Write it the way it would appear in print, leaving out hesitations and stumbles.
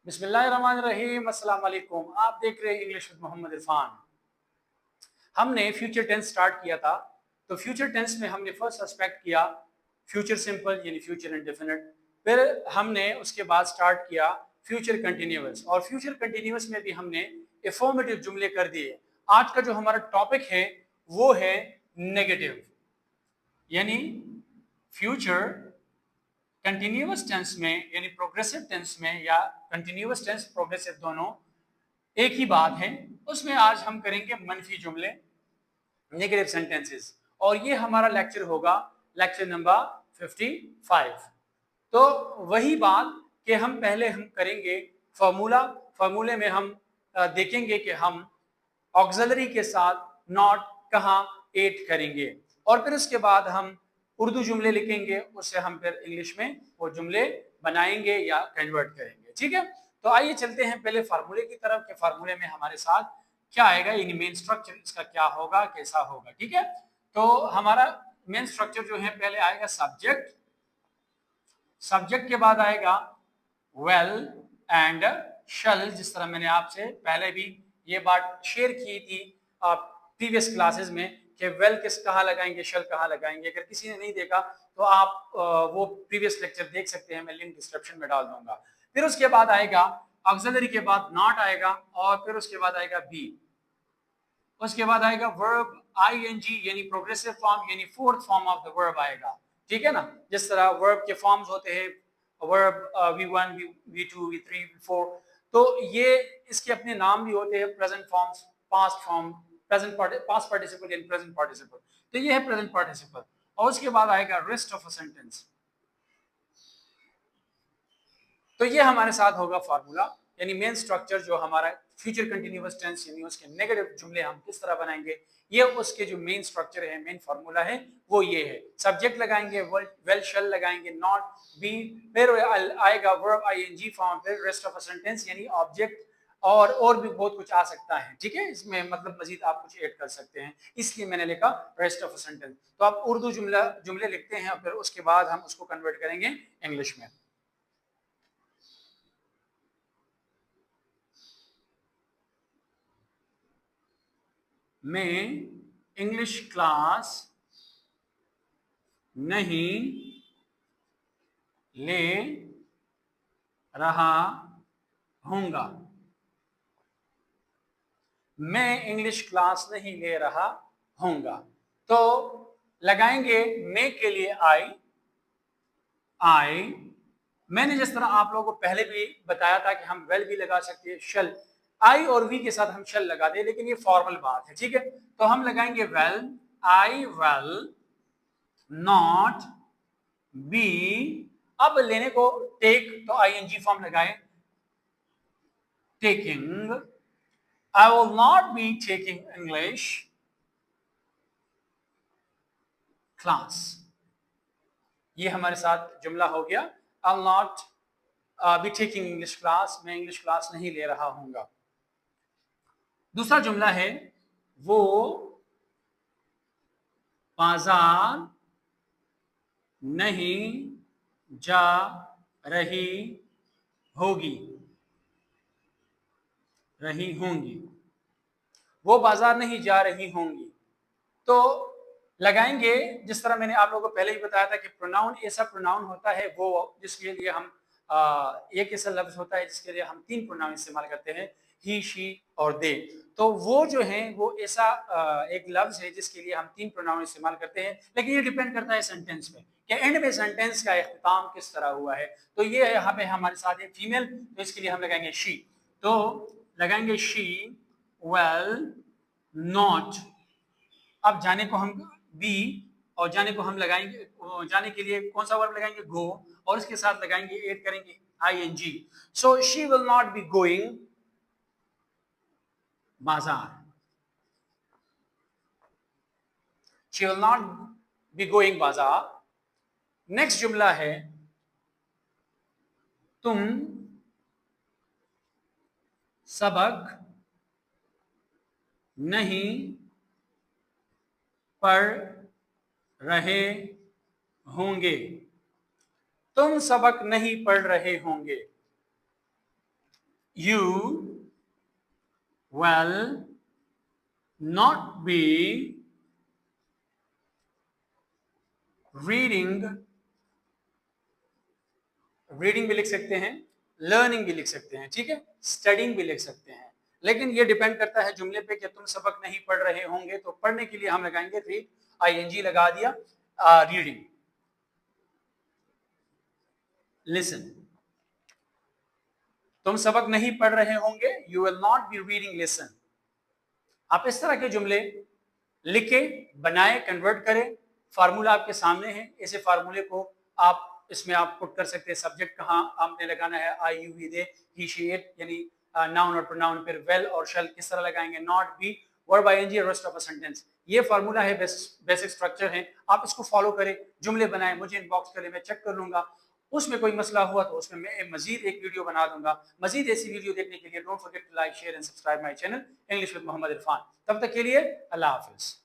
बिस्मिल्लाहिर्रहमानिर्रहीम, अस्सलाम वालेकुम। आप देख रहे हैं इंग्लिश विद मोहम्मद इरफान। हमने फ्यूचर टेंस स्टार्ट किया था। तो फ्यूचर टेंस में हमने फर्स्ट एस्पेक्ट किया फ्यूचर सिंपल यानी फ्यूचर इंडेफिनिट। फिर हमने उसके बाद स्टार्ट किया फ्यूचर कंटिन्यूअस, और फ्यूचर कंटिन्यूअस में भी हमने एफर्मेटिव जुमले कर दिए। आज का जो हमारा टॉपिक है वो है नेगेटिव, यानी फ्यूचर कंटिन्यूअस टेंस में यानी प्रोग्रेसिव टेंस में, या कंटिन्यूअस टेंस प्रोग्रेसिव दोनों एक ही बात है। उसमें आज हम करेंगे मनफी जुमले, नेगेटिव सेंटेंसेस, और ये हमारा लेक्चर होगा लेक्चर नंबर 55। तो वही बात कि हम पहले हम करेंगे फॉर्मूले में हम देखेंगे कि हम ऑक्सिलरी के साथ नॉट कहाँ ऐड करेंगे, और फिर उसके बाद हम उर्दू जुमले लिखेंगे, उससे हम फिर इंग्लिश में वो जुमले बनाएंगे या कन्वर्ट करेंगे। ठीक है, तो आइए चलते हैं पहले फार्मूले की तरफ कि फार्मूले में हमारे साथ क्या आएगा, यानी मेन स्ट्रक्चर इसका क्या होगा, कैसा होगा। ठीक है, तो हमारा मेन स्ट्रक्चर जो है, पहले आएगा सब्जेक्ट, सब्जेक्ट के बाद आएगा वेल एंड शल, जिस तरह मैंने आपसे पहले भी ये बात शेयर की थी प्रीवियस क्लासेस में कि वेल किस कहाँ लगाएंगे, शल कहाँ लगाएंगे। अगर किसी ने नहीं देखा तो आप वो प्रीवियस लेक्चर देख सकते हैं, मैं लिंक डिस्क्रिप्शन में डाल दूंगा। फिर उसके बाद आएगा ऑक्सिलरी के बाद नॉट आएगा, और फिर उसके बाद आएगा बी, उसके बाद आएगा वर्ब आईएनजी यानी प्रोग्रेसिव फॉर्म, यानी fourth form of the verb आएगा। ठीक है ना, जिस तरह वर्ब के फॉर्म्स होते हैं, verb V1 V2 V3 V4, तो ये इसके अपने नाम भी होते हैं, present forms, past form, past participle यानी प्रेजेंट पार्टिसिपल। तो ये है प्रेजेंट पार्टिसिपल, और उसके बाद आएगा रेस्ट ऑफ अ सेंटेंस। तो ये हमारे साथ होगा फार्मूला, यानी मेन स्ट्रक्चर जो हमारा फ्यूचर कंटिन्यूअस टेंस यानी उसके नेगेटिव जुमले हम किस तरह बनाएंगे, ये उसके जो मेन स्ट्रक्चर है, मेन फार्मूला है, वो ये है। सब्जेक्ट लगाएंगे वेल शल लगाएंगे, नॉट बी, फिर आएगा वर्ब आईएनजी फॉर्म, फिर रेस्ट ऑफ अ सेंटेंस यानी ऑब्जेक्ट, और भी बहुत कुछ आ सकता है। ठीक है, इसमें मतलब मजीद आप कुछ ऐड कर सकते हैं, इसलिए मैंने लिखा रेस्ट ऑफ अ सेंटेंस। तो आप उर्दू जुमले लिखते हैं, और फिर उसके बाद हम उसको कन्वर्ट करेंगे इंग्लिश में। मैं इंग्लिश क्लास नहीं ले रहा हूंगा। मैं इंग्लिश क्लास नहीं ले रहा हूंगा, तो लगाएंगे मैं के लिए आई। मैंने जिस तरह आप लोगों को पहले भी बताया था कि हम वेल भी लगा सकते हैं, शल, आई और वी के साथ हम शल लगा दे, लेकिन ये फॉर्मल बात है। ठीक है, तो हम लगाएंगे well, I well not be. अब लेने को टेक, तो आईएनजी फॉर्म लगाए, taking, I will not be taking English class. ये हमारे साथ जुमला हो गया, I will not be taking English class, मैं इंग्लिश क्लास नहीं ले रहा हूंगा। दूसरा जुमला है वो बाजार नहीं जा रही होगी, रही होंगी, वो बाजार नहीं जा रही होंगी। तो लगाएंगे जिस तरह मैंने आप लोगों को पहले ही बताया था कि प्रोनाउन ऐसा प्रोनाउन होता है वो जिसके लिए हम एक ऐसा लफ्ज होता है जिसके लिए हम तीन प्रोनाउन इस्तेमाल करते हैं, ही शी और दे। तो वो जो है वो ऐसा एक लफ्ज है जिसके लिए हम तीन प्रोनाउन इस्तेमाल करते हैं, लेकिन ये डिपेंड करता है सेंटेंस पे कि एंड में सेंटेंस का इख्तिताम किस तरह हुआ है। तो ये यहाँ पे हमारे साथ है फीमेल, तो इसके लिए हम लगाएंगे शी। तो लगाएंगे शी वेल नॉट। अब जाने को हम बी, और जाने को हम लगाएंगे, जाने के लिए कौन सा वर्ब लगाएंगे, गो, और इसके साथ लगाएंगे ऐड करेंगे ING. So she will not be going बाजार, she will not be going बाजार। नेक्स्ट जुमला है तुम सबक नहीं पढ़ रहे होंगे, तुम सबक नहीं पढ़ रहे होंगे। you will not be reading भी लिख सकते हैं, लर्निंग भी लिख सकते हैं, ठीक है, स्टडिंग भी लिख सकते हैं, लेकिन ये डिपेंड करता है जुमले पे कि तुम सबक नहीं पढ़ रहे होंगे, तो पढ़ने के लिए हम लगाएंगे रीड, आईएनजी लगा दिया, रीडिंग। लिसन, तुम सबक नहीं पढ़ रहे होंगे, you will not be reading listen. आप इस तरह के जुमले लिखे, बनाए, कन्वर्ट करें। फार्मूला आपके सामने है, ऐसे फार्मूले को आप इसमें आप पुट कर सकते हैं। सब्जेक्ट कहाँ आपने लगाना है, I you we they he she it, यानी नाउन और प्रोनाउन, फिर वेल और शेल किस तरह लगाएंगे, नॉट बी, वर्ब आईएनजी और रेस्ट ऑफ अ सेंटेंस। ये फार्मूला है, बेसिक स्ट्रक्चर है, आप इसको फॉलो करें, जुमले बनाएं, मुझे इनबॉक्स करें, मैं चेक कर लूंगा। उसमें कोई मसला हुआ तो उसमें मैं मजीद एक वीडियो बना दूंगा। मजीद ऐसी वीडियो देखने के लिए don't forget to like, share and subscribe my channel English with Mohammad Irfan. तब तक के लिए अल्लाह हाफिज।